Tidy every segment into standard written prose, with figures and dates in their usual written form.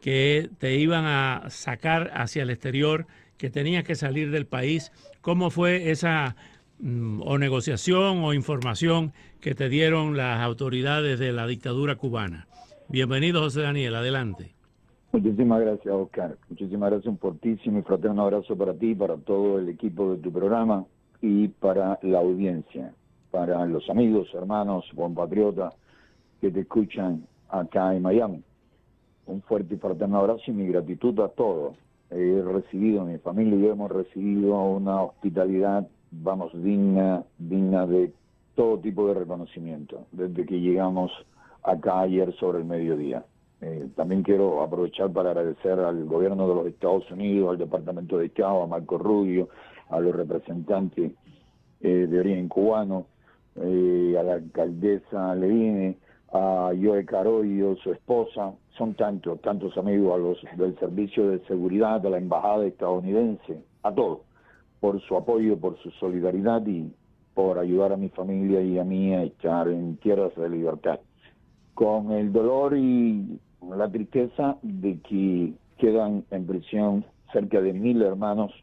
que te iban a sacar hacia el exterior, que tenías que salir del país. ¿Cómo fue esa o negociación o información que te dieron las autoridades de la dictadura cubana? Bienvenido, José Daniel, adelante. Muchísimas gracias, Oscar. Muchísimas gracias, un fortísimo y fraterno abrazo para ti, para todo el equipo de tu programa y para la audiencia, para los amigos, hermanos, compatriotas que te escuchan acá en Miami. Un fuerte y fraterno abrazo y mi gratitud a todos. He recibido, mi familia y yo hemos recibido una hospitalidad, vamos, digna de todo tipo de reconocimiento, desde que llegamos acá ayer sobre el mediodía. También quiero aprovechar para agradecer al gobierno de los Estados Unidos, al Departamento de Estado, a Marco Rubio, a los representantes de origen cubano, a la alcaldesa Levine, a Joe Carollo, su esposa, son tantos amigos, a los del Servicio de Seguridad, a la Embajada estadounidense, a todos, por su apoyo, por su solidaridad y por ayudar a mi familia y a mí a estar en tierras de libertad. Con el dolor y la tristeza de que quedan en prisión cerca de 1000 hermanos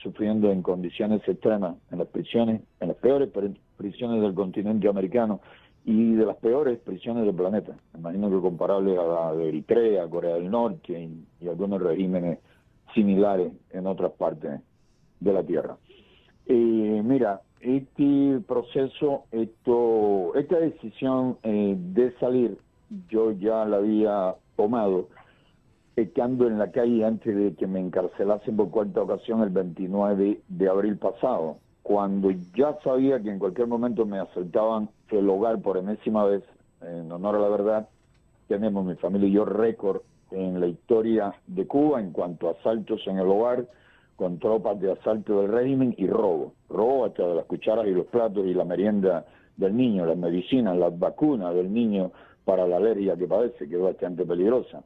sufriendo en condiciones extremas en las prisiones, en las peores prisiones del continente americano y de las peores prisiones del planeta. Imagino que comparable a la de Eritrea, Corea del Norte y algunos regímenes similares en otras partes de la Tierra. Mira, este proceso, esta decisión de salir, yo ya la había tomado estando en la calle antes de que me encarcelasen por cuarta ocasión el 29 de abril pasado, cuando ya sabía que en cualquier momento me asaltaban el hogar por enésima vez. En honor a la verdad, tenemos mi familia y yo récord en la historia de Cuba en cuanto a asaltos en el hogar, con tropas de asalto del régimen y robo hasta de las cucharas y los platos y la merienda del niño, las medicinas, las vacunas del niño para la alergia que padece, que es bastante peligrosa.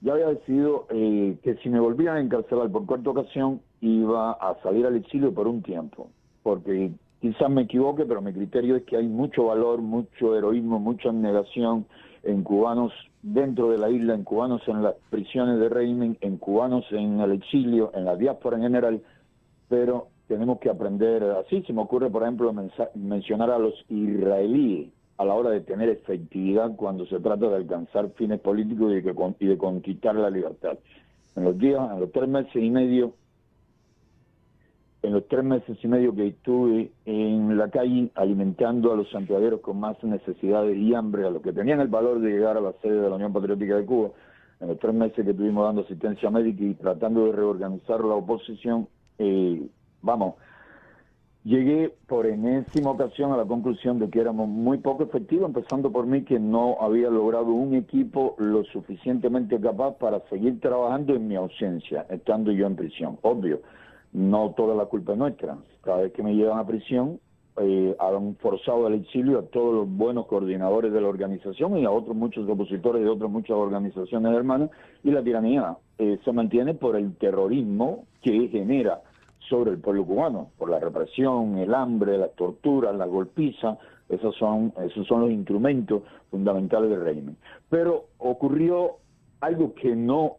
Ya había decidido que si me volvían a encarcelar por cuarta ocasión iba a salir al exilio por un tiempo, porque quizás me equivoque, pero mi criterio es que hay mucho valor, mucho heroísmo, mucha abnegación en cubanos dentro de la isla, en cubanos en las prisiones de régimen, en cubanos en el exilio, en la diáspora en general, pero tenemos que aprender así. Se me ocurre, por ejemplo, mencionar a los israelíes a la hora de tener efectividad cuando se trata de alcanzar fines políticos y de conquistar la libertad. En los 3 meses y medio que estuve en la calle alimentando a los santiagueros con más necesidades y hambre, a los que tenían el valor de llegar a la sede de la Unión Patriótica de Cuba, en los 3 meses que estuvimos dando asistencia médica y tratando de reorganizar la oposición, llegué por enésima ocasión a la conclusión de que éramos muy poco efectivos, empezando por mí, que no había logrado un equipo lo suficientemente capaz para seguir trabajando en mi ausencia, estando yo en prisión. Obvio, no toda la culpa es nuestra. Cada vez que me llevan a prisión, han forzado al exilio a todos los buenos coordinadores de la organización y a otros muchos opositores de otras muchas organizaciones hermanas, y la tiranía se mantiene por el terrorismo que genera sobre el pueblo cubano, por la represión, el hambre, las torturas, la golpiza. Esos son los instrumentos fundamentales del régimen. Pero ocurrió algo que no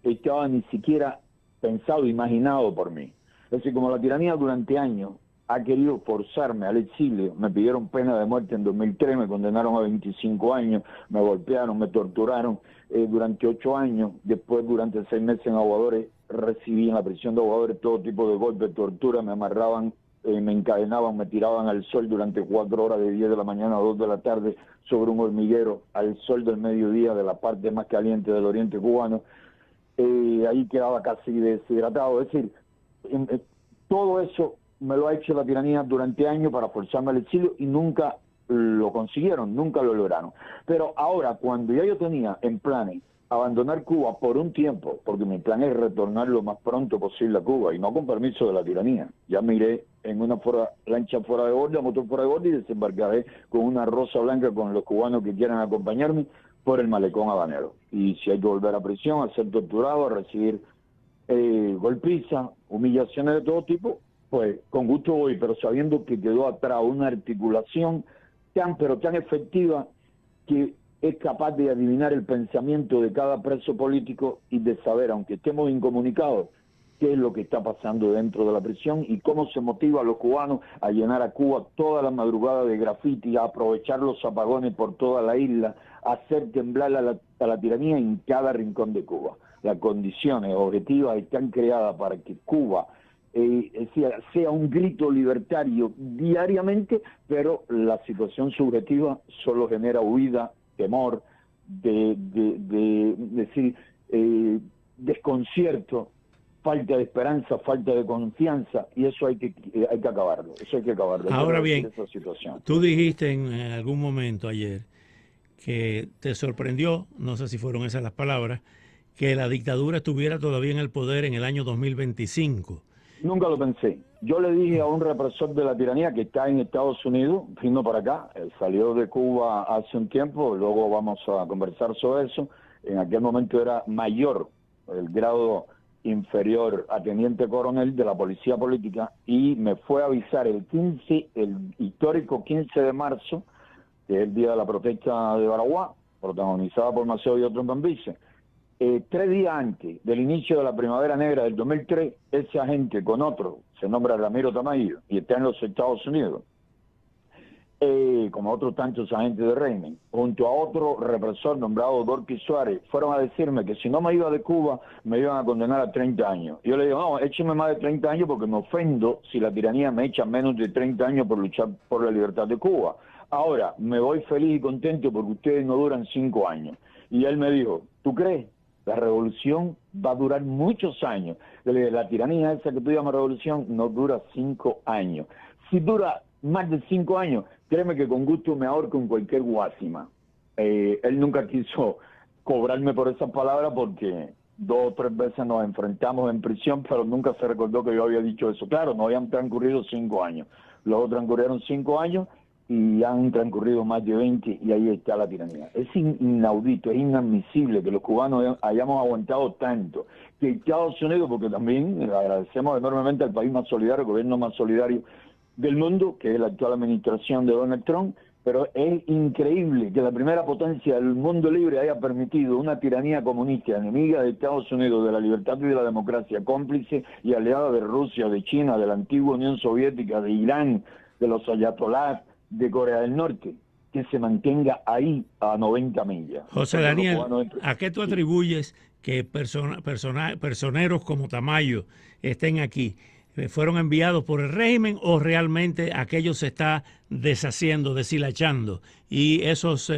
estaba ni siquiera pensado, imaginado por mí. Es decir, como la tiranía durante años ha querido forzarme al exilio, me pidieron pena de muerte en 2003, me condenaron a 25 años, me golpearon, me torturaron durante 8 años, después durante 6 meses en Aguadores recibí en la prisión de Aguadores todo tipo de golpes, tortura, me amarraban, me encadenaban, me tiraban al sol durante 4 horas de 10 de la mañana a 2 de la tarde sobre un hormiguero, al sol del mediodía de la parte más caliente del oriente cubano. Ahí quedaba casi deshidratado. Es decir, todo eso me lo ha hecho la tiranía durante años para forzarme al exilio y nunca lo consiguieron, nunca lo lograron. Pero ahora, cuando ya yo tenía en planes abandonar Cuba por un tiempo, porque mi plan es retornar lo más pronto posible a Cuba y no con permiso de la tiranía, ya me iré en una lancha fuera de borda, motor fuera de borda, y desembarcaré con una rosa blanca con los cubanos que quieran acompañarme por el malecón habanero. Y si hay que volver a prisión, a ser torturado, a recibir golpiza, humillaciones de todo tipo, pues con gusto voy, pero sabiendo que quedó atrás una articulación tan efectiva que es capaz de adivinar el pensamiento de cada preso político y de saber, aunque estemos incomunicados, qué es lo que está pasando dentro de la prisión y cómo se motiva a los cubanos a llenar a Cuba toda la madrugada de grafiti, a aprovechar los apagones por toda la isla, a hacer temblar a la tiranía en cada rincón de Cuba. Las condiciones objetivas están creadas para que Cuba sea un grito libertario diariamente, pero la situación subjetiva solo genera huida, temor, desconcierto, falta de esperanza, falta de confianza, y eso hay que acabarlo. Eso hay que acabarlo. Ahora bien, esa situación. Tú dijiste en algún momento ayer que te sorprendió, no sé si fueron esas las palabras, que la dictadura estuviera todavía en el poder en el año 2025. Nunca lo pensé. Yo le dije a un represor de la tiranía que está en Estados Unidos, vino para acá, salió de Cuba hace un tiempo, luego vamos a conversar sobre eso. En aquel momento era mayor, el grado inferior a teniente coronel de la policía política, y me fue a avisar el histórico 15 de marzo, que es el día de la protesta de Baraguá, protagonizada por Maceo y otros bambises. 3 días antes del inicio de la Primavera Negra del 2003, ese agente con otro, se nombra Ramiro Tamayo, y está en los Estados Unidos, como otros tantos agentes de régimen, junto a otro represor nombrado Gorky Suárez, fueron a decirme que si no me iba de Cuba, me iban a condenar a 30 años. Yo le digo, no, écheme más de 30 años porque me ofendo si la tiranía me echa menos de 30 años por luchar por la libertad de Cuba. Ahora, me voy feliz y contento porque ustedes no duran 5 años. Y él me dijo, ¿tú crees? La revolución va a durar muchos años. La tiranía esa que tú llamas revolución no dura 5 años. Si dura más de 5 años, créeme que con gusto me ahorco en cualquier guásima. Él nunca quiso cobrarme por esas palabras porque 2 o 3 veces nos enfrentamos en prisión, pero nunca se recordó que yo había dicho eso. Claro, no habían transcurrido 5 años. Luego transcurrieron 5 años y han transcurrido más de 20 y ahí está la tiranía. Es inaudito, es inadmisible que los cubanos hayamos aguantado tanto. Que Estados Unidos, porque también agradecemos enormemente al país más solidario, el gobierno más solidario del mundo, que es la actual administración de Donald Trump, pero es increíble que la primera potencia del mundo libre haya permitido una tiranía comunista, enemiga de Estados Unidos, de la libertad y de la democracia, cómplice y aliada de Rusia, de China, de la antigua Unión Soviética, de Irán, de los ayatolás, de Corea del Norte, que se mantenga ahí a 90 millas. José Daniel, ¿a qué tú atribuyes que personeros como Tamayo estén aquí? ¿Fueron enviados por el régimen o realmente aquello se está deshaciendo, deshilachando y esos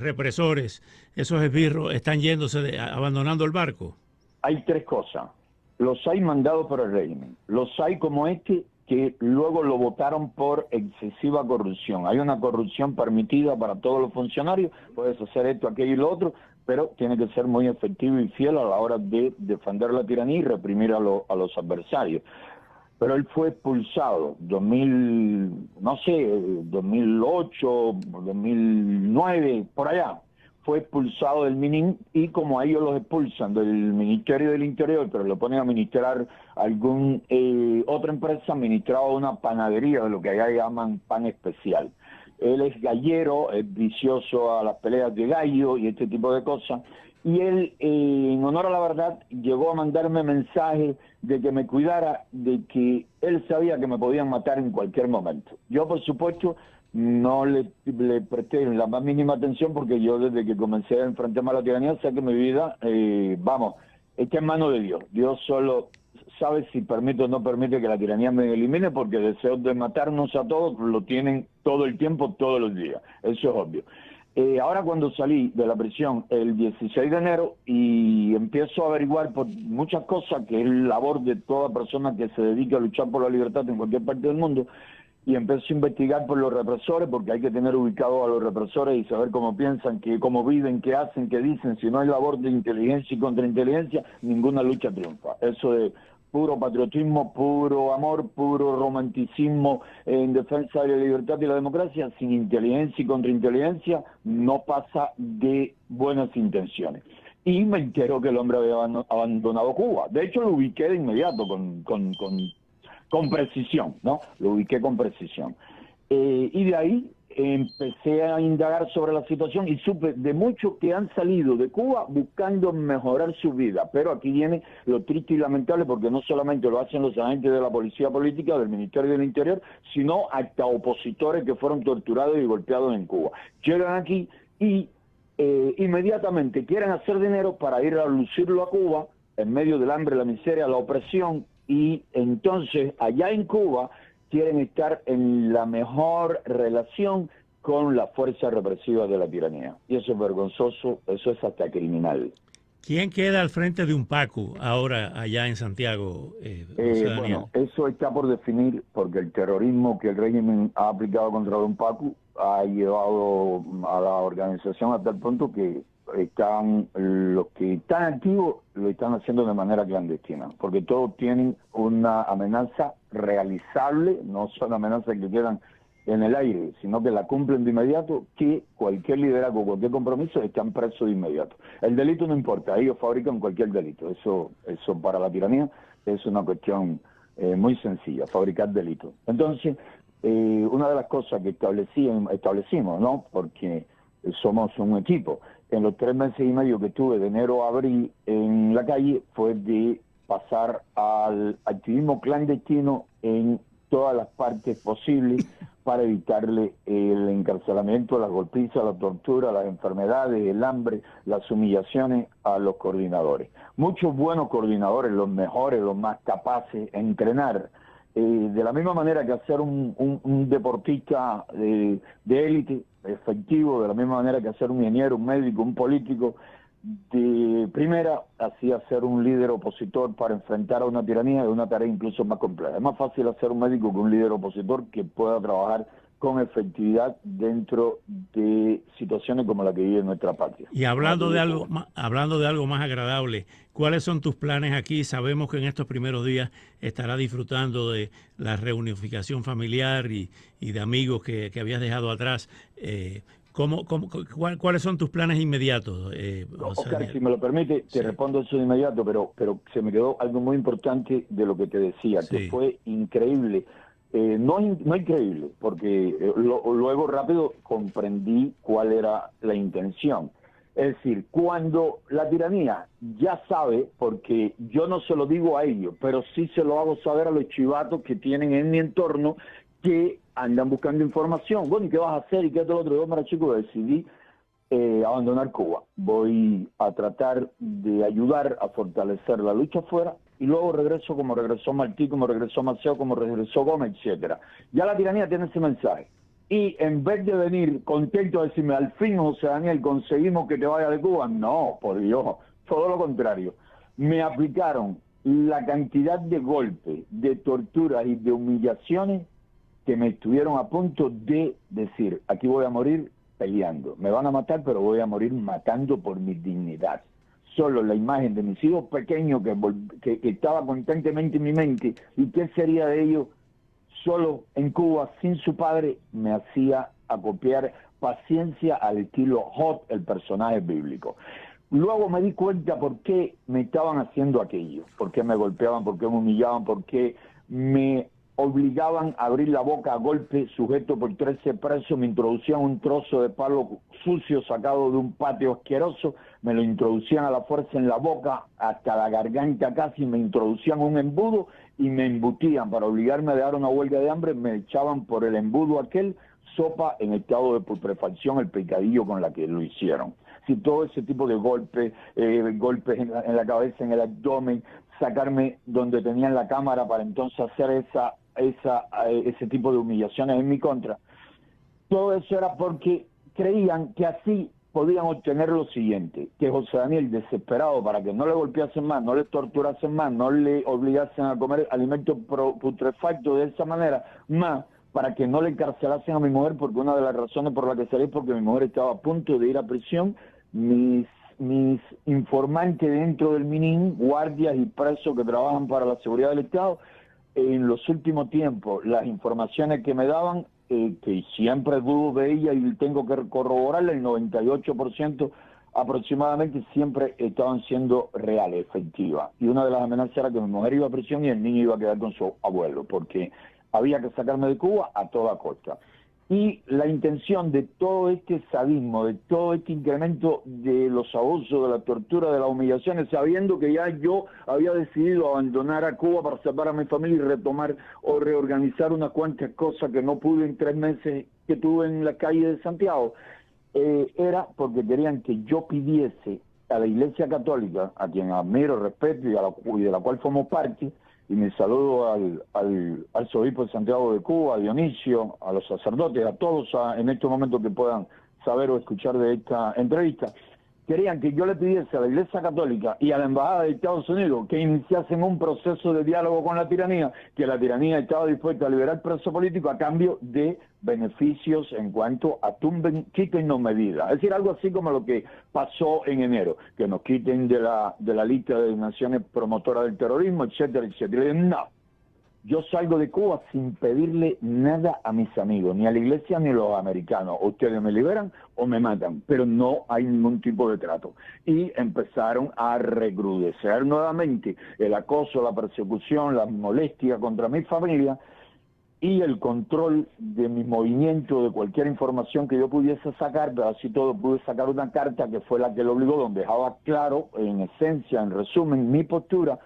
represores, esos esbirros están yéndose, abandonando el barco? Hay 3 cosas. Los hay mandados por el régimen. Los hay como que luego lo votaron por excesiva corrupción. Hay una corrupción permitida para todos los funcionarios, puedes hacer esto, aquello y lo otro, pero tiene que ser muy efectivo y fiel a la hora de defender la tiranía y reprimir a los adversarios. Pero él fue expulsado 2008, 2009, por allá. Fue expulsado del MININ y como a ellos los expulsan del Ministerio del Interior, pero lo ponen a administrar otra empresa, administraba una panadería, de lo que allá llaman pan especial. Él es gallero, es vicioso a las peleas de gallo y este tipo de cosas. Y él, en honor a la verdad, llegó a mandarme mensajes de que me cuidara, de que él sabía que me podían matar en cualquier momento. Yo, por supuesto, no le presté la más mínima atención porque yo desde que comencé a enfrentarme a la tiranía sé que mi vida, está en manos de Dios. Dios solo sabe si permite o no permite que la tiranía me elimine, porque deseos de matarnos a todos lo tienen todo el tiempo, todos los días. Eso es obvio. Ahora cuando salí de la prisión el 16 de enero y empiezo a averiguar por muchas cosas, que es labor de toda persona que se dedica a luchar por la libertad en cualquier parte del mundo, y empiezo a investigar por los represores, porque hay que tener ubicados a los represores y saber cómo piensan, cómo viven, qué hacen, qué dicen. Si no hay labor de inteligencia y contrainteligencia, ninguna lucha triunfa. Eso es puro patriotismo, puro amor, puro romanticismo en defensa de la libertad y la democracia. Sin inteligencia y contrainteligencia no pasa de buenas intenciones. Y me entero que el hombre había abandonado Cuba. De hecho, lo ubiqué de inmediato con precisión, ¿no? Lo ubiqué con precisión. Y de ahí empecé a indagar sobre la situación y supe de muchos que han salido de Cuba buscando mejorar su vida. Pero aquí viene lo triste y lamentable, porque no solamente lo hacen los agentes de la policía política, del Ministerio del Interior, sino hasta opositores que fueron torturados y golpeados en Cuba. Llegan aquí y inmediatamente quieren hacer dinero para ir a lucirlo a Cuba en medio del hambre, la miseria, la opresión, y entonces allá en Cuba quieren estar en la mejor relación con las fuerzas represivas de la tiranía. Y eso es vergonzoso, eso es hasta criminal. ¿Quién queda al frente de UNPACU ahora allá en Santiago, José Daniel? Bueno, eso está por definir, porque el terrorismo que el régimen ha aplicado contra el UNPACU ha llevado a la organización hasta el punto que los que están activos lo están haciendo de manera clandestina, porque todos tienen una amenaza realizable, no son amenazas que quedan en el aire, sino que la cumplen de inmediato, que cualquier liderazgo, cualquier compromiso, están presos de inmediato. El delito no importa, ellos fabrican cualquier delito, eso para la tiranía es una cuestión muy sencilla, fabricar delitos. Entonces, una de las cosas que establecimos, ¿no?, porque somos un equipo, en los 3 meses y medio que estuve de enero a abril en la calle, fue de pasar al activismo clandestino en todas las partes posibles para evitarle el encarcelamiento, las golpizas, la tortura, las enfermedades, el hambre, las humillaciones a los coordinadores. Muchos buenos coordinadores, los mejores, los más capaces, entrenar. De la misma manera que hacer un deportista de élite efectivo, de la misma manera que hacer un ingeniero, un médico, un político de primera, así hacer un líder opositor para enfrentar a una tiranía es una tarea incluso más compleja. Es más fácil hacer un médico que un líder opositor que pueda trabajar con efectividad dentro de situaciones como la que vive nuestra patria. Y hablando de algo más agradable, ¿cuáles son tus planes aquí? Sabemos que en estos primeros días estarás disfrutando de la reunificación familiar y de amigos que habías dejado atrás. ¿Cuáles son tus planes inmediatos? Oscar, si me lo permite, te respondo eso de inmediato, pero se me quedó algo muy importante de lo que te decía, que fue increíble. No increíble, porque luego rápido comprendí cuál era la intención. Es decir, cuando la tiranía ya sabe, porque yo no se lo digo a ellos, pero sí se lo hago saber a los chivatos que tienen en mi entorno, que andan buscando información. Bueno, ¿y qué vas a hacer? ¿Y qué es lo otro? Yo, mira, chicos, decidí abandonar Cuba. Voy a tratar de ayudar a fortalecer la lucha afuera, y luego regreso como regresó Martí, como regresó Maceo, como regresó Gómez, etcétera. Ya la tiranía tiene ese mensaje. Y en vez de venir contento a decirme, al fin, José Daniel, conseguimos que te vayas de Cuba, no, por Dios, todo lo contrario. Me aplicaron la cantidad de golpes, de torturas y de humillaciones que me estuvieron a punto de decir, aquí voy a morir peleando. Me van a matar, pero voy a morir matando por mi dignidad. Solo la imagen de mis hijos pequeños que estaba constantemente en mi mente, y qué sería de ellos solo en Cuba sin su padre, me hacía acopiar paciencia al estilo Hot, el personaje bíblico. Luego me di cuenta por qué me estaban haciendo aquello, por qué me golpeaban, por qué me humillaban, por qué me obligaban a abrir la boca a golpe, sujeto por 13 presos, me introducían un trozo de palo sucio sacado de un patio asqueroso, me lo introducían a la fuerza en la boca hasta la garganta casi, me introducían un embudo y me embutían para obligarme a dar una huelga de hambre, me echaban por el embudo aquel sopa en estado de putrefacción, el picadillo con la que lo hicieron. Si todo ese tipo de golpes, golpes en la cabeza, en el abdomen, sacarme donde tenían la cámara para entonces hacer ese tipo de humillaciones en mi contra. Todo eso era porque creían que así podían obtener lo siguiente, que José Daniel, desesperado para que no le golpeasen más, no le torturasen más, no le obligasen a comer alimentos putrefactos de esa manera, más para que no le encarcelasen a mi mujer, porque una de las razones por las que salí es porque mi mujer estaba a punto de ir a prisión, mis informantes dentro del MININ, guardias y presos que trabajan para la seguridad del Estado, en los últimos tiempos, las informaciones que me daban, que siempre dudo de ella y tengo que corroborarla, el 98% aproximadamente siempre estaban siendo reales, efectivas. Y una de las amenazas era que mi mujer iba a prisión y el niño iba a quedar con su abuelo, porque había que sacarme de Cuba a toda costa. y la intención de todo este sadismo, de todo este incremento de los abusos, de la tortura, de las humillaciones, sabiendo que ya yo había decidido abandonar a Cuba para separar a mi familia y retomar o reorganizar unas cuantas cosas que no pude en 3 meses que tuve en la calle de Santiago, era porque querían que yo pidiese a la Iglesia Católica, a quien admiro, respeto y de la cual formo parte, y me saludo al arzobispo de Santiago de Cuba, a Dionisio, a los sacerdotes, a todos en estos momentos que puedan saber o escuchar de esta entrevista, querían que yo le pidiese a la Iglesia Católica y a la Embajada de Estados Unidos que iniciasen un proceso de diálogo con la tiranía, que la tiranía estaba dispuesta a liberar preso político a cambio de beneficios en cuanto a quítennos medidas. Es decir, algo así como lo que pasó en enero, que nos quiten de la lista de naciones promotoras del terrorismo, etcétera, etcétera. Y no. Yo salgo de Cuba sin pedirle nada a mis amigos, ni a la iglesia ni a los americanos. Ustedes me liberan o me matan, pero no hay ningún tipo de trato. Y empezaron a recrudecer nuevamente el acoso, la persecución, la molestia contra mi familia y el control de mi movimiento, de cualquier información que yo pudiese sacar, pero así todo pude sacar una carta que fue la que lo obligó, donde dejaba claro, en esencia, en resumen, mi postura.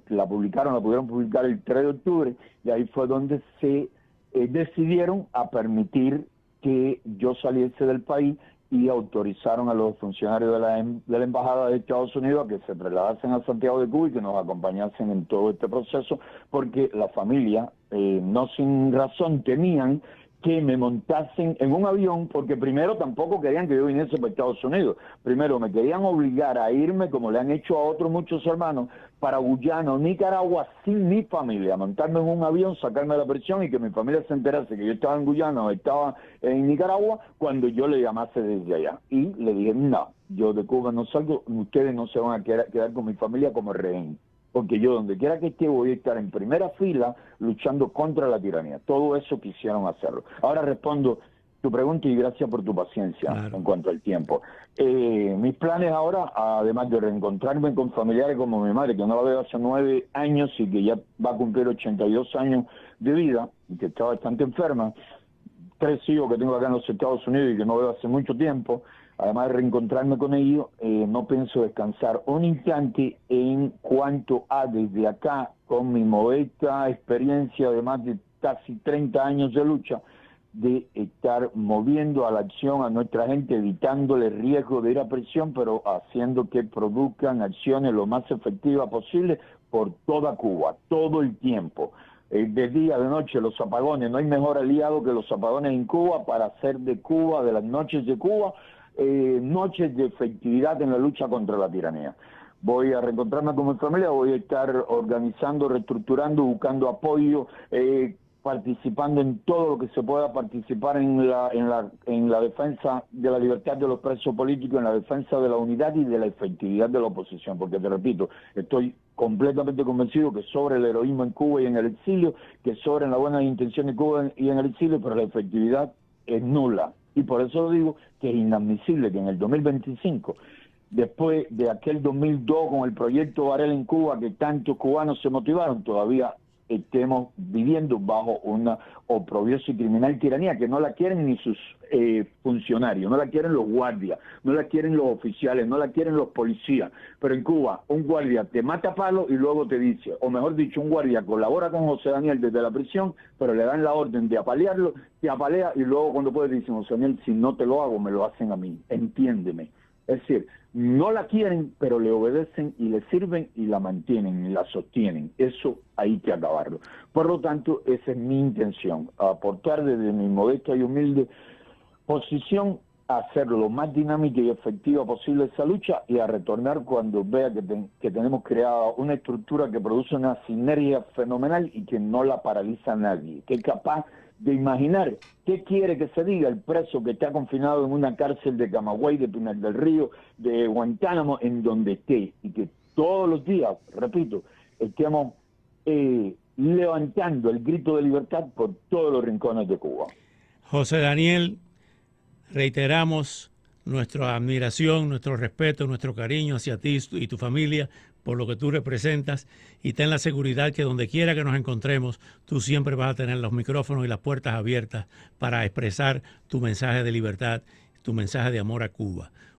La pudieron publicar el 3 de octubre, y ahí fue donde se decidieron a permitir que yo saliese del país y autorizaron a los funcionarios de la Embajada de Estados Unidos a que se trasladasen a Santiago de Cuba y que nos acompañasen en todo este proceso, porque la familia, no sin razón, temían que me montasen en un avión, porque primero tampoco querían que yo viniese para Estados Unidos. Primero me querían obligar a irme, como le han hecho a otros muchos hermanos, para Guyana o Nicaragua sin mi familia, montarme en un avión, sacarme de la prisión y que mi familia se enterase que yo estaba en Guyana o estaba en Nicaragua cuando yo le llamase desde allá. Y le dije, no, yo de Cuba no salgo, ustedes no se van a quedar con mi familia como rehén, porque yo donde quiera que esté voy a estar en primera fila luchando contra la tiranía. Todo eso quisieron hacerlo. Ahora respondo tu pregunta y gracias por tu paciencia. Claro. En cuanto al tiempo. Mis planes ahora, además de reencontrarme con familiares como mi madre, que no la veo hace 9 años y que ya va a cumplir 82 años de vida, y que está bastante enferma, 3 hijos que tengo acá en los Estados Unidos y que no veo hace mucho tiempo. Además de reencontrarme con ellos, no pienso descansar un instante en cuanto a desde acá, con mi modesta experiencia de más de casi 30 años de lucha, de estar moviendo a la acción a nuestra gente, evitándole el riesgo de ir a prisión, pero haciendo que produzcan acciones lo más efectivas posible por toda Cuba, todo el tiempo. De día, de noche, los apagones. No hay mejor aliado que los apagones en Cuba para hacer de Cuba, de las noches de Cuba, noches de efectividad en la lucha contra la tiranía. Voy a reencontrarme con mi familia, voy a estar organizando, reestructurando, buscando apoyo, participando en todo lo que se pueda participar en la defensa de la libertad de los presos políticos, en la defensa de la unidad y de la efectividad de la oposición, porque te repito, estoy completamente convencido que sobre el heroísmo en Cuba y en el exilio, que sobre la buena intención en Cuba y en el exilio, pero la efectividad es nula. Y por eso digo que es inadmisible que en el 2025, después de aquel 2002 con el proyecto Varela en Cuba, que tantos cubanos se motivaron, todavía estemos viviendo bajo una oprobiosa y criminal tiranía que no la quieren ni sus funcionarios, no la quieren los guardias, no la quieren los oficiales, no la quieren los policías. Pero en Cuba un guardia te mata a palo y luego te dice, o mejor dicho, un guardia colabora con José Daniel desde la prisión, pero le dan la orden de apalearlo, te apalea y luego cuando puede decir, José Daniel, si no te lo hago, me lo hacen a mí, entiéndeme. Es decir, no la quieren, pero le obedecen y le sirven y la mantienen y la sostienen. Eso hay que acabarlo. Por lo tanto, esa es mi intención, aportar desde mi modesta y humilde posición a hacer lo más dinámica y efectiva posible esa lucha y a retornar cuando vea que tenemos creada una estructura que produce una sinergia fenomenal y que no la paraliza a nadie, que es capaz de imaginar qué quiere que se diga el preso que está confinado en una cárcel de Camagüey, de Pinar del Río, de Guantánamo, en donde esté, y que todos los días, repito, estemos levantando el grito de libertad por todos los rincones de Cuba. José Daniel, reiteramos nuestra admiración, nuestro respeto, nuestro cariño hacia ti y tu familia por lo que tú representas, y ten la seguridad que donde quiera que nos encontremos, tú siempre vas a tener los micrófonos y las puertas abiertas para expresar tu mensaje de libertad, tu mensaje de amor a Cuba.